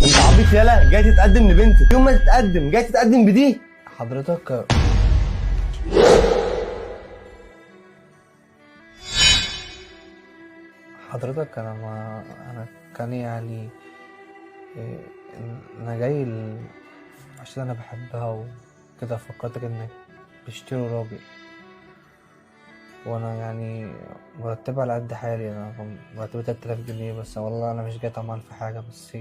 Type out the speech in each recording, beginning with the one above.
انت عبيط يالا، جاي تتقدم لبنتك، يوم ما تتقدم جاي تتقدم بدي؟ حضرتك انا كان يعني إيه، انا جاي عشان انا بحبها وكده، فكرتك انك بتشتري راجل، وانا يعني مرتبة على قد حالي. انا مرتبة 3000 جنيه بس، والله انا مش جاي طمعان في حاجة، بس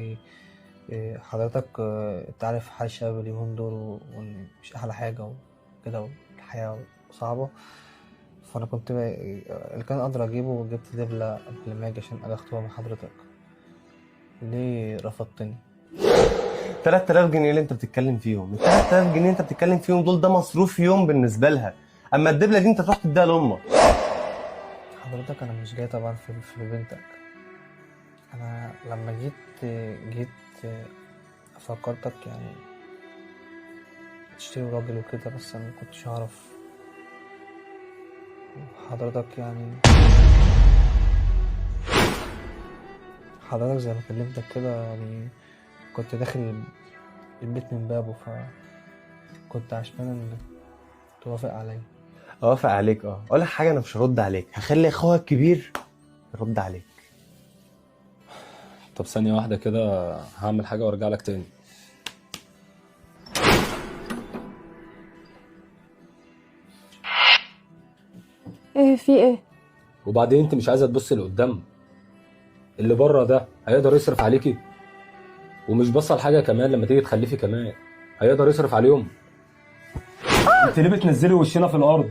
حضرتك انت عارف حال الشباب اليومين دول، وان مش احلى حاجة وكده، والحياة صعبة. فانا كنت اللي كان اقدر اجيبه، وجبت دبلة قبل ما اجي عشان اجي اخطبها من حضرتك. ليه رفضتني؟ 3000 جنيه اللي انت بتتكلم فيهم، 3000 جنيه انت بتتكلم فيهم دول، ده مصروف يوم بالنسبه لها. اما الدبله دي انت تروح تديها لامك. حضرتك انا مش جاي طبعا في بنتك. انا لما جيت فكرتك يعني تشتري راجل وكده، بس انا مكنتش اعرف حضرتك يعني. حضرتك زي ما كلمتك كده يعني، كنت داخل البيت من بابه، فكنت عشمان انك توافق عليا. اوافق عليك؟ اقول لك حاجه، انا مش هرد عليك، هخلي اخوها الكبير يرد عليك. طب ثانية واحدة كده، هعمل حاجة وارجع لك تاني. ايه في ايه؟ وبعدين انت مش عايزة تبصي لقدام؟ اللي بره ده هيقدر يصرف عليكي؟ ومش بصل حاجة كمان، لما تيجي تخلفي كمان هيقدر يصرف عليهم؟ انت ليه بتنزلي وشنا في الارض؟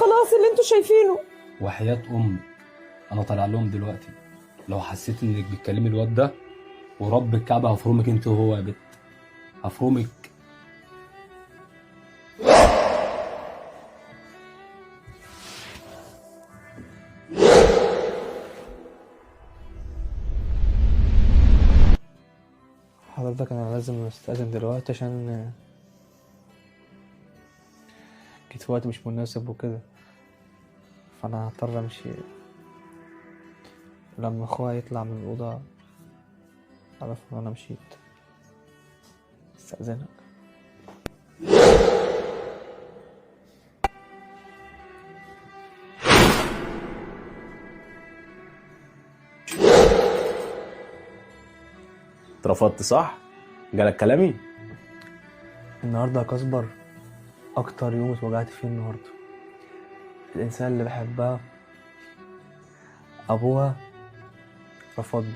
خلاص اللي انتوا شايفينه. وحياة امك انا طالع لهم دلوقتي، لو حسيت انك بتكلمي الواد ده ورب الكعبة هفرمك انت وهو يا بت، هفرمك. حضرتك انا لازم استأذن دلوقتي عشان جيت في وقت مش مناسب وكده، فانا هضطر امشي. لما اخوها يطلع من الأوضة اعرف ان انا مشيت. استأذنك. اترفضت صح؟ جالك كلامي؟ النهارده يا كسبر اكتر يوم اتوجعت فيه النهارده. الانسان اللي بحبها ابوها رفضني.